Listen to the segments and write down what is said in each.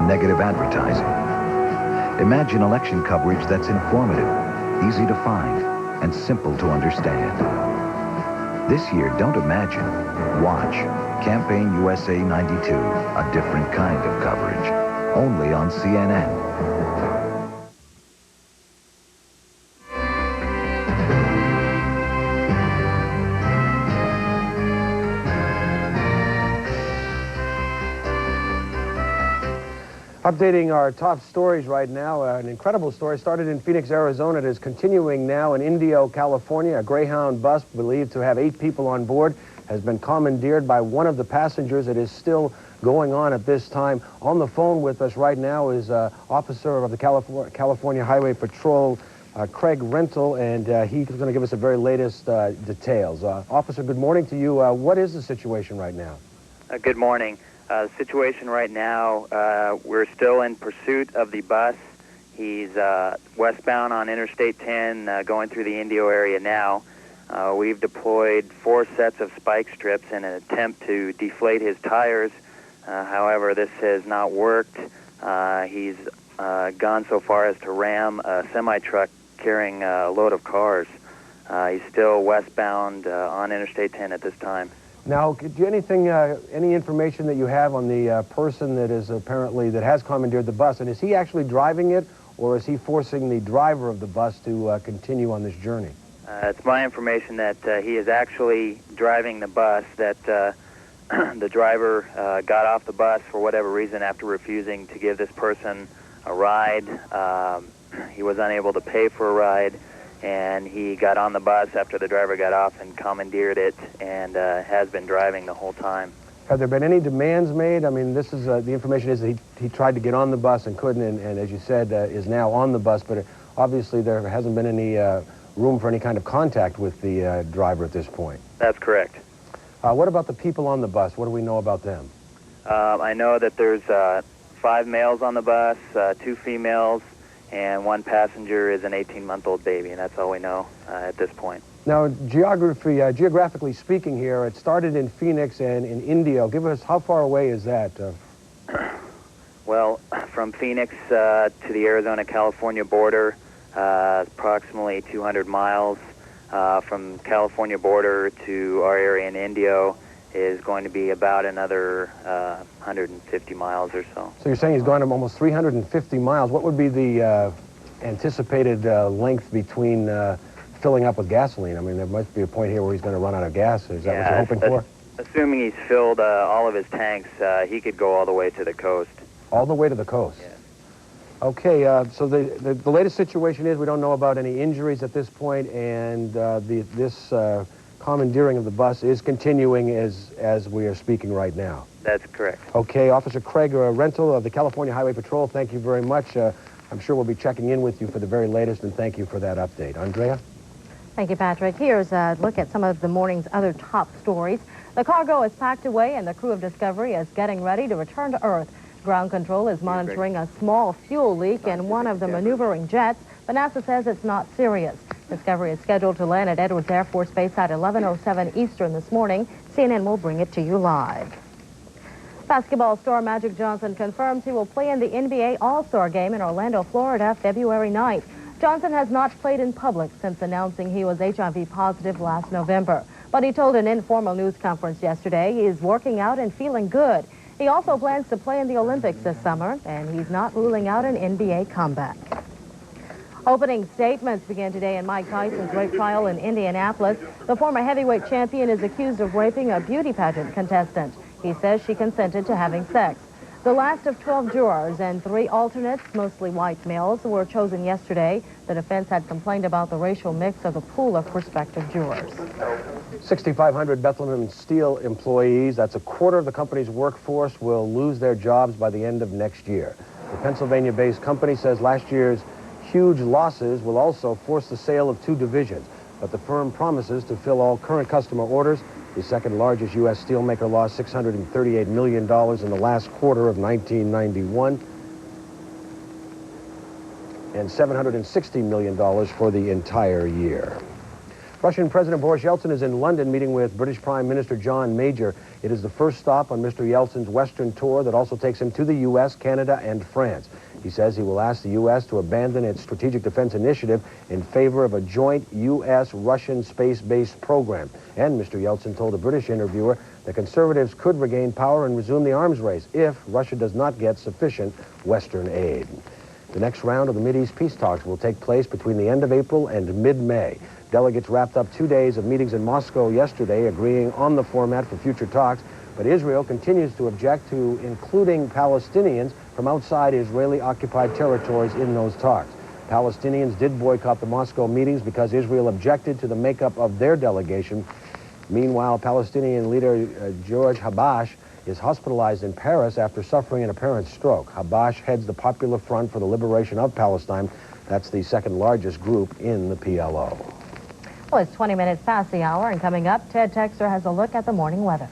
negative advertising. Imagine election coverage that's informative, easy to find, and simple to understand. This year, don't imagine. Watch Campaign USA 92, a different kind of coverage. Only on CNN. Updating our top stories right now, an incredible story started in Phoenix, Arizona. It is continuing now in Indio, California. A Greyhound bus believed to have 8 people on board has been commandeered by one of the passengers. It is still going on at this time. On the phone with us right now is Officer of the California Highway Patrol, Craig Rental, and he's going to give us the very latest details. Officer, good morning to you. What is the situation right now? Good morning. The situation right now, we're still in pursuit of the bus. He's westbound on Interstate 10, going through the Indio area now. We've deployed 4 sets of spike strips in an attempt to deflate his tires. However, this has not worked. He's gone so far as to ram a semi-truck carrying a load of cars. He's still westbound on Interstate 10 at this time. Now, do you any information that you have on the person that is apparently, that has commandeered the bus, and is he actually driving it, or is he forcing the driver of the bus to continue on this journey? It's my information that he is actually driving the bus, that the driver got off the bus for whatever reason after refusing to give this person a ride. He was unable to pay for a ride, and he got on the bus after the driver got off and commandeered it, and has been driving the whole time. Have there been any demands made? I mean, this is the information is that he tried to get on the bus and couldn't, and as you said, is now on the bus, but obviously there hasn't been any room for any kind of contact with the driver at this point. That's correct. What about the people on the bus? What do we know about them? I know that there's 5 males on the bus, 2 females, and 1 passenger is an 18-month-old baby, and that's all we know at this point. Now, geographically speaking here, it started in Phoenix and in Indio. Give us, how far away is that? Well, from Phoenix to the Arizona-California border, approximately 200 miles. From California border to our area in Indio is going to be about another 150 miles or so. So you're saying he's gone almost 350 miles. What would be the anticipated length between filling up with gasoline? I mean, there must be a point here where he's going to run out of gas. Is that what you're hoping for? Assuming he's filled all of his tanks, he could go all the way to the coast. All the way to the coast? Yeah. Okay, so the latest situation is we don't know about any injuries at this point, and this commandeering of the bus is continuing as we are speaking right now. That's correct. Okay, Officer Craig Rental of the California Highway Patrol, thank you very much. I'm sure we'll be checking in with you for the very latest, and thank you for that update. Andrea? Thank you, Patrick. Here's a look at some of the morning's other top stories. The cargo is packed away, and the crew of Discovery is getting ready to return to Earth. Ground Control is monitoring a small fuel leak in one of the maneuvering jets, but NASA says it's not serious. Discovery is scheduled to land at Edwards Air Force Base at 11:07 Eastern this morning. CNN will bring it to you live. Basketball star Magic Johnson confirms he will play in the NBA All-Star Game in Orlando, Florida, February 9th. Johnson has not played in public since announcing he was HIV positive last November. But he told an informal news conference yesterday he is working out and feeling good. He also plans to play in the Olympics this summer, and he's not ruling out an NBA comeback. Opening statements began today in Mike Tyson's rape trial in Indianapolis. The former heavyweight champion is accused of raping a beauty pageant contestant. He says she consented to having sex. The last of 12 jurors and 3 alternates, mostly white males, were chosen yesterday. The defense had complained about the racial mix of the pool of prospective jurors. 6,500 Bethlehem Steel employees, that's a quarter of the company's workforce, will lose their jobs by the end of next year. The Pennsylvania-based company says last year's huge losses will also force the sale of 2 divisions, but the firm promises to fill all current customer orders. The second largest U.S. steelmaker lost $638 million in the last quarter of 1991 and $760 million for the entire year. Russian President Boris Yeltsin is in London meeting with British Prime Minister John Major. It is the first stop on Mr. Yeltsin's Western tour that also takes him to the U.S., Canada, and France. He says he will ask the U.S. to abandon its strategic defense initiative in favor of a joint U.S.-Russian space-based program. And Mr. Yeltsin told a British interviewer that conservatives could regain power and resume the arms race if Russia does not get sufficient Western aid. The next round of the Mideast peace talks will take place between the end of April and mid-May. Delegates wrapped up 2 days of meetings in Moscow yesterday, agreeing on the format for future talks, but Israel continues to object to including Palestinians from outside Israeli-occupied territories in those talks. Palestinians did boycott the Moscow meetings because Israel objected to the makeup of their delegation. Meanwhile, Palestinian leader George Habash is hospitalized in Paris after suffering an apparent stroke. Habash heads the Popular Front for the Liberation of Palestine. That's the second largest group in the PLO. Well, it's 20 minutes past the hour, and coming up, Ted Texter has a look at the morning weather.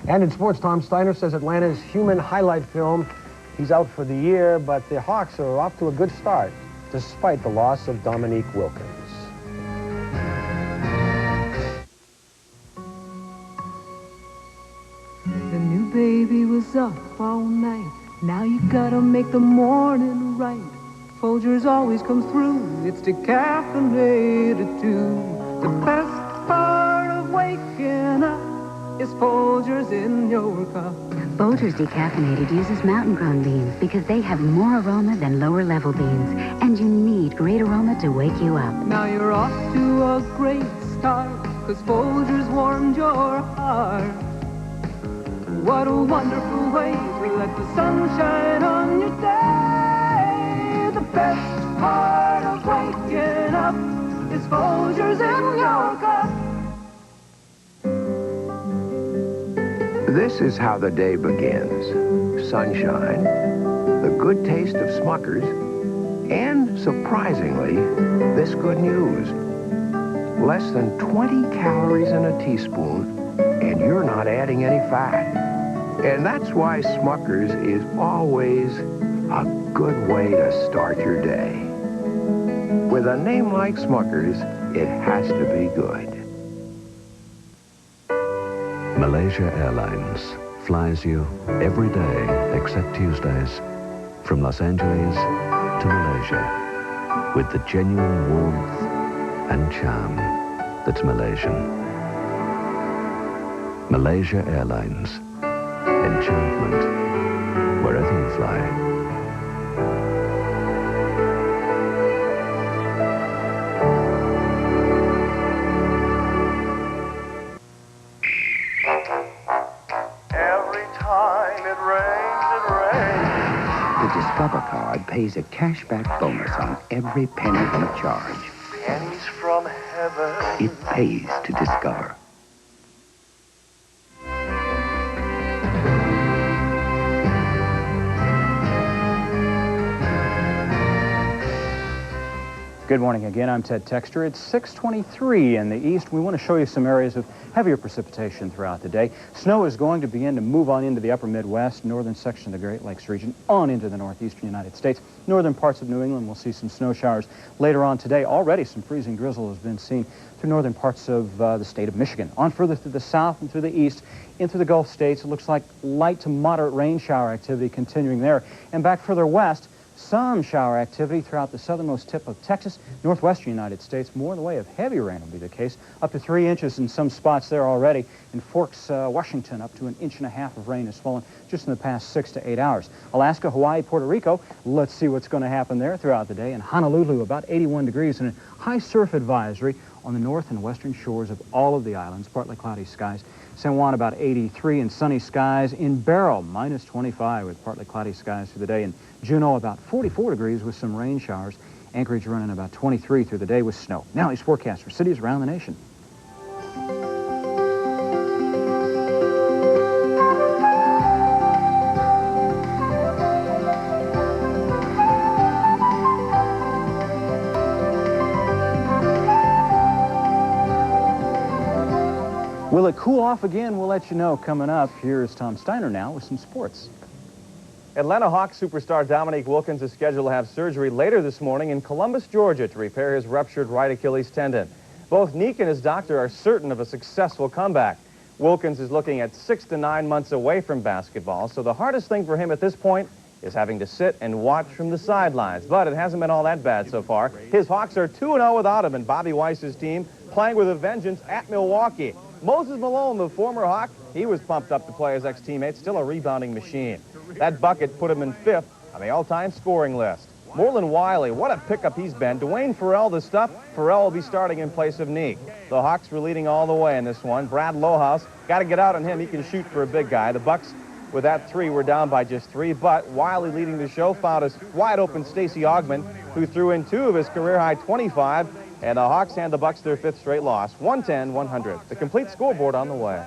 And in sports, Tom Steiner says Atlanta's human highlight film, he's out for the year, but the Hawks are off to a good start, despite the loss of Dominique Wilkins. The new baby was up all night. Now you gotta make the morning right. Folgers always comes through. It's decaffeinated too. The best part of waking up is Folgers in your cup. Folgers Decaffeinated uses mountain-grown beans because they have more aroma than lower-level beans, and you need great aroma to wake you up. Now you're off to a great start, 'cause Folgers warmed your heart. What a wonderful way to let the sun shine on your day. The best part of waking up is Folgers in your cup. This is how the day begins. Sunshine, the good taste of Smuckers, and, surprisingly, this good news. Less than 20 calories in a teaspoon, and you're not adding any fat. And that's why Smuckers is always a good way to start your day. With a name like Smuckers, it has to be good. Malaysia Airlines flies you every day except Tuesdays from Los Angeles to Malaysia with the genuine warmth and charm that's Malaysian. Malaysia Airlines. Enchantment wherever you fly. Every time it rains. The Discover card pays a cashback bonus on every penny you charge. Pennies from heaven. It pays to Discover. Good morning again. I'm Ted Texter. It's 6:23 in the east. We want to show you some areas of heavier precipitation throughout the day. Snow is going to begin to move on into the upper Midwest, northern section of the Great Lakes region, on into the northeastern United States. Northern parts of New England will see some snow showers later on today. Already some freezing drizzle has been seen through northern parts of the state of Michigan. On further to the south and through the east, into the Gulf states, it looks like light to moderate rain shower activity continuing there. And back further west, some shower activity throughout the southernmost tip of Texas, northwestern United States. More in the way of heavy rain will be the case. Up to 3 inches in some spots there already. In Forks, Washington, up to 1.5 inches of rain has fallen just in the past 6 to 8 hours. Alaska, Hawaii, Puerto Rico, let's see what's going to happen there throughout the day. In Honolulu, about 81 degrees and a high surf advisory on the north and western shores of all of the islands. Partly cloudy skies. San Juan, about 83 and sunny skies. In Barrow, minus 25 with partly cloudy skies through the day. In Juneau, about 44 degrees with some rain showers. Anchorage running about 23 through the day with snow. Now these forecasts for cities around the nation. Will it cool off again? We'll let you know coming up. Here's Tom Steiner now with some sports. Atlanta Hawks superstar Dominique Wilkins is scheduled to have surgery later this morning in Columbus, Georgia to repair his ruptured right Achilles tendon. Both Neek and his doctor are certain of a successful comeback. Wilkins is looking at 6 to 9 months away from basketball, so the hardest thing for him at this point is having to sit and watch from the sidelines. But it hasn't been all that bad so far. His Hawks are 2-0 without him, and Bobby Weiss's team playing with a vengeance at Milwaukee. Moses Malone, the former Hawk, he was pumped up to play his ex-teammate, still a rebounding machine. That bucket put him in 5th on the all-time scoring list. Moreland Wiley, what a pickup he's been. Dwayne Farrell, the stuff. Farrell will be starting in place of Neek. The Hawks were leading all the way in this one. Brad Lohaus, got to get out on him. He can shoot for a big guy. The Bucks, with that 3, were down by just 3, but Wiley leading the show found us wide-open Stacey Augmon, who threw in 2 of his career-high 25, and the Hawks hand the Bucks their 5th straight loss, 110-100. The complete scoreboard on the way.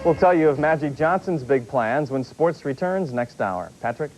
We'll tell you of Magic Johnson's big plans when sports returns next hour. Patrick?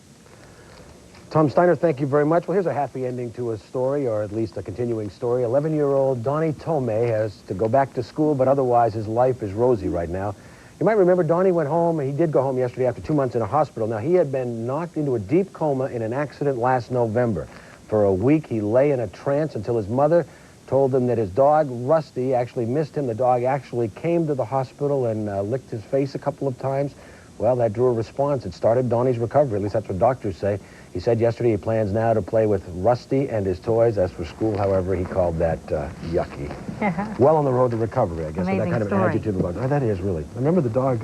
Tom Steiner, thank you very much. Well, here's a happy ending to a story, or at least a continuing story. 11-year-old Donnie Tomei has to go back to school, but otherwise his life is rosy right now. You might remember Donnie went home. He did go home yesterday after 2 months in a hospital. Now, he had been knocked into a deep coma in an accident last November. For a week, he lay in a trance until his mother told him that his dog, Rusty, actually missed him. The dog actually came to the hospital and licked his face a couple of times. Well, that drew a response. It started Donnie's recovery. At least that's what doctors say. He said yesterday he plans now to play with Rusty and his toys. As for school, however, he called that yucky. Well on the road to recovery, I guess. Amazing So that kind story. of adjective about it. Oh, that is really. I remember the dog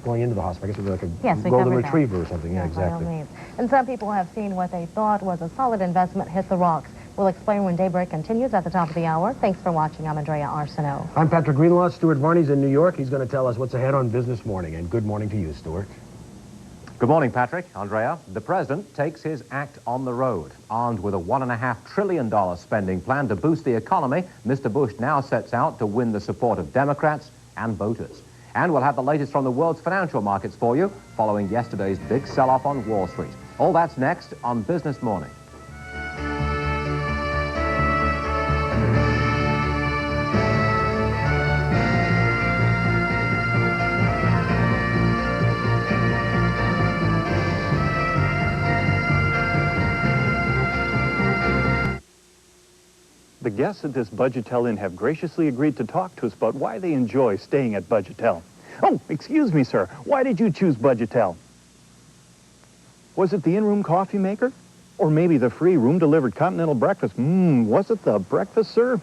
going into the hospital. I guess it was like a we golden covered retriever that. or something. Yeah, By all exactly. means. And some people have seen what they thought was a solid investment hit the rocks. We'll explain when Daybreak continues at the top of the hour. Thanks for watching. I'm Andrea Arceneaux. I'm Patrick Greenlaw. Stuart Varney's in New York. He's going to tell us what's ahead on Business Morning. And good morning to you, Stuart. Good morning, Patrick. Andrea, the president takes his act on the road. Armed with a $1.5 trillion spending plan to boost the economy, Mr. Bush now sets out to win the support of Democrats and voters. And we'll have the latest from the world's financial markets for you, following yesterday's big sell-off on Wall Street. All that's next on Business Morning. The guests at this Budgetel Inn have graciously agreed to talk to us about why they enjoy staying at Budgetel. Oh, excuse me, sir. Why did you choose Budgetel? Was it the in-room coffee maker? Or maybe the free room-delivered continental breakfast? Was it the breakfast, sir?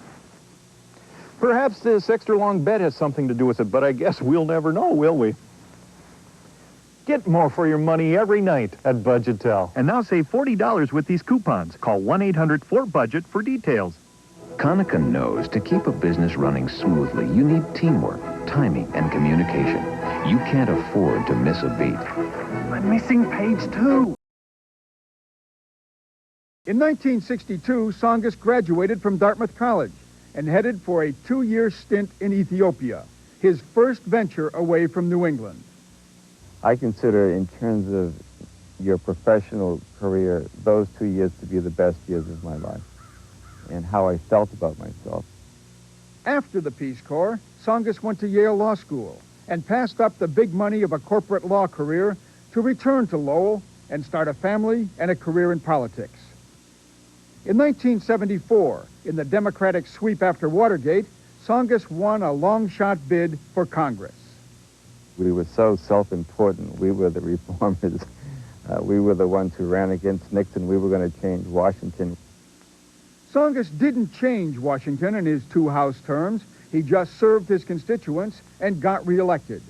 Perhaps this extra-long bed has something to do with it, but I guess we'll never know, will we? Get more for your money every night at Budgetel. And now save $40 with these coupons. Call 1-800-4BUDGET for details. Konica knows to keep a business running smoothly, you need teamwork, timing, and communication. You can't afford to miss a beat. I'm missing page 2. In 1962, Tsongas graduated from Dartmouth College and headed for a 2-year stint in Ethiopia, his first venture away from New England. I consider, in terms of your professional career, those 2 years to be the best years of my life, and how I felt about myself. After the Peace Corps, Tsongas went to Yale Law School and passed up the big money of a corporate law career to return to Lowell and start a family and a career in politics. In 1974, in the Democratic sweep after Watergate, Tsongas won a long-shot bid for Congress. We were so self-important. We were the reformers. We were the ones who ran against Nixon. We were going to change Washington. Tsongas didn't change Washington in his 2 House terms. He just served his constituents and got reelected.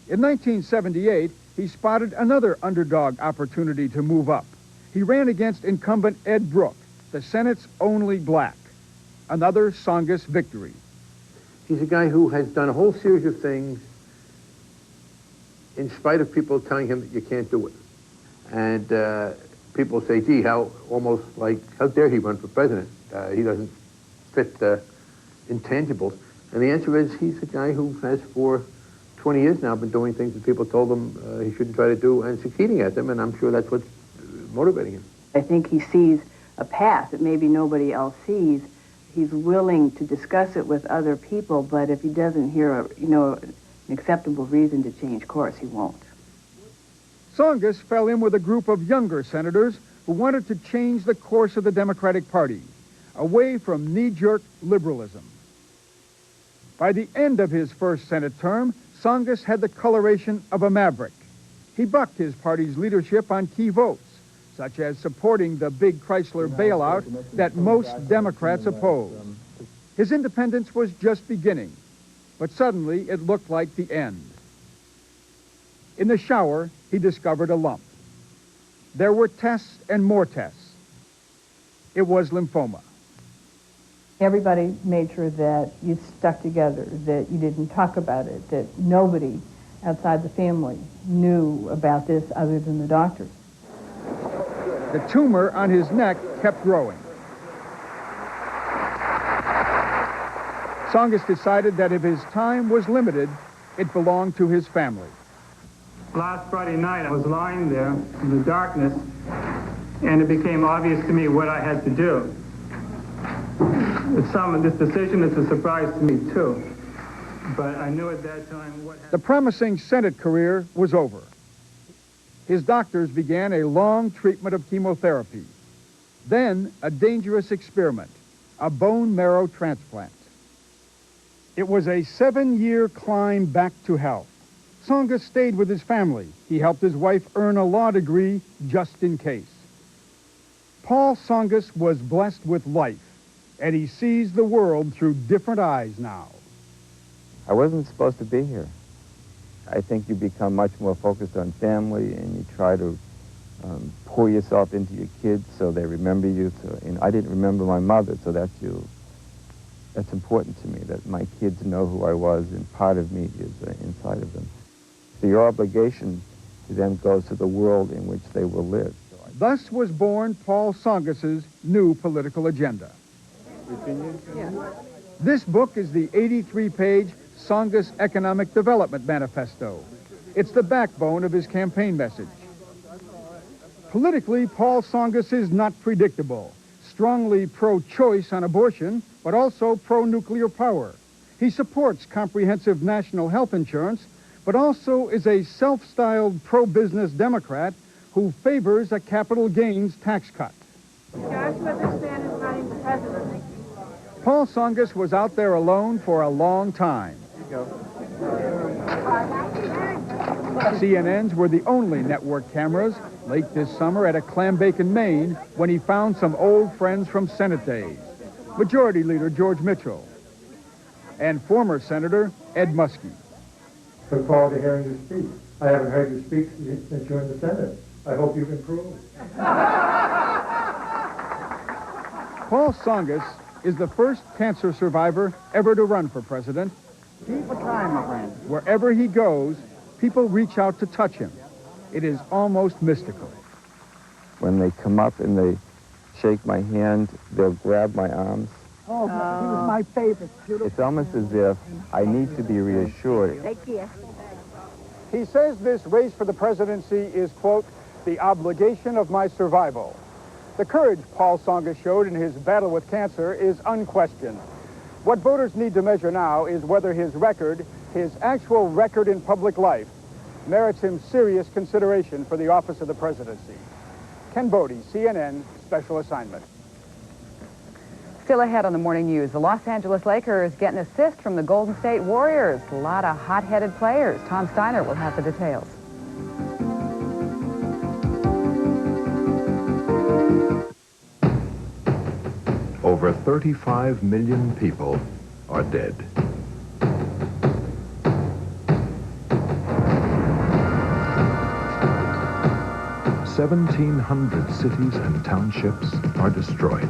In 1978, he spotted another underdog opportunity to move up. He ran against incumbent Ed Brooke, the Senate's only black. Another Tsongas victory. He's a guy who has done a whole series of things in spite of people telling him that you can't do it. And people say, gee, how dare he run for president? He doesn't fit the intangibles. And the answer is he's a guy who has for 20 years now been doing things that people told him he shouldn't try to do and succeeding at them, and I'm sure that's what's motivating him. I think he sees a path that maybe nobody else sees. He's willing to discuss it with other people, but if he doesn't hear an acceptable reason to change course, he won't. Tsongas fell in with a group of younger senators who wanted to change the course of the Democratic Party, away from knee-jerk liberalism. By the end of his first Senate term, Tsongas had the coloration of a maverick. He bucked his party's leadership on key votes, such as supporting the big Chrysler bailout that most Democrats opposed. His independence was just beginning, but suddenly it looked like the end. In the shower, he discovered a lump. There were tests and more tests. It was lymphoma. Everybody made sure that you stuck together, that you didn't talk about it, that nobody outside the family knew about this other than the doctors. The tumor on his neck kept growing. Tsongas decided that if his time was limited, it belonged to his family. Last Friday night, I was lying there in the darkness, and it became obvious to me what I had to do. This decision is a surprise to me, too. But I knew at that time what... The promising Senate career was over. His doctors began a long treatment of chemotherapy. Then a dangerous experiment, a bone marrow transplant. It was a 7-year climb back to health. Tsongas stayed with his family. He helped his wife earn a law degree just in case. Paul Tsongas was blessed with life, and he sees the world through different eyes now. I wasn't supposed to be here. I think you become much more focused on family, and you try to pour yourself into your kids so they remember you. I didn't remember my mother, so that's important to me, that my kids know who I was, and part of me is inside of them. So your obligation to them goes to the world in which they will live. Thus was born Paul Tsongas's new political agenda. This book is the 83-page Tsongas Economic Development Manifesto. It's the backbone of his campaign message. Politically, Paul Tsongas is not predictable. Strongly pro-choice on abortion, but also pro-nuclear power. He supports comprehensive national health insurance, but also is a self-styled pro-business Democrat who favors a capital gains tax cut. Joshua, this man is running for president. Paul Tsongas was out there alone for a long time. CNN's were the only network cameras late this summer at a Clambake, Maine, when he found some old friends from Senate days. Majority Leader George Mitchell and former Senator Ed Muskie. Look forward to hearing you speak. I haven't heard you speak since you're in the Senate. I hope you've improved. Paul Tsongas is the first cancer survivor ever to run for president. Keep a time, my friend. Wherever he goes, people reach out to touch him. It is almost mystical. When they come up and they shake my hand, they'll grab my arms. Oh, he was my favorite. It's almost as if I need to be reassured. Take care. He says this race for the presidency is, quote, the obligation of my survival. The courage Paul Tsongas showed in his battle with cancer is unquestioned. What voters need to measure now is whether his record, his actual record in public life, merits him serious consideration for the office of the presidency. Ken Bodie, CNN, Special Assignment. Still ahead on the morning news, the Los Angeles Lakers get an assist from the Golden State Warriors. A lot of hot-headed players. Tom Steiner will have the details. Over 35 million people are dead. 1,700 cities and townships are destroyed.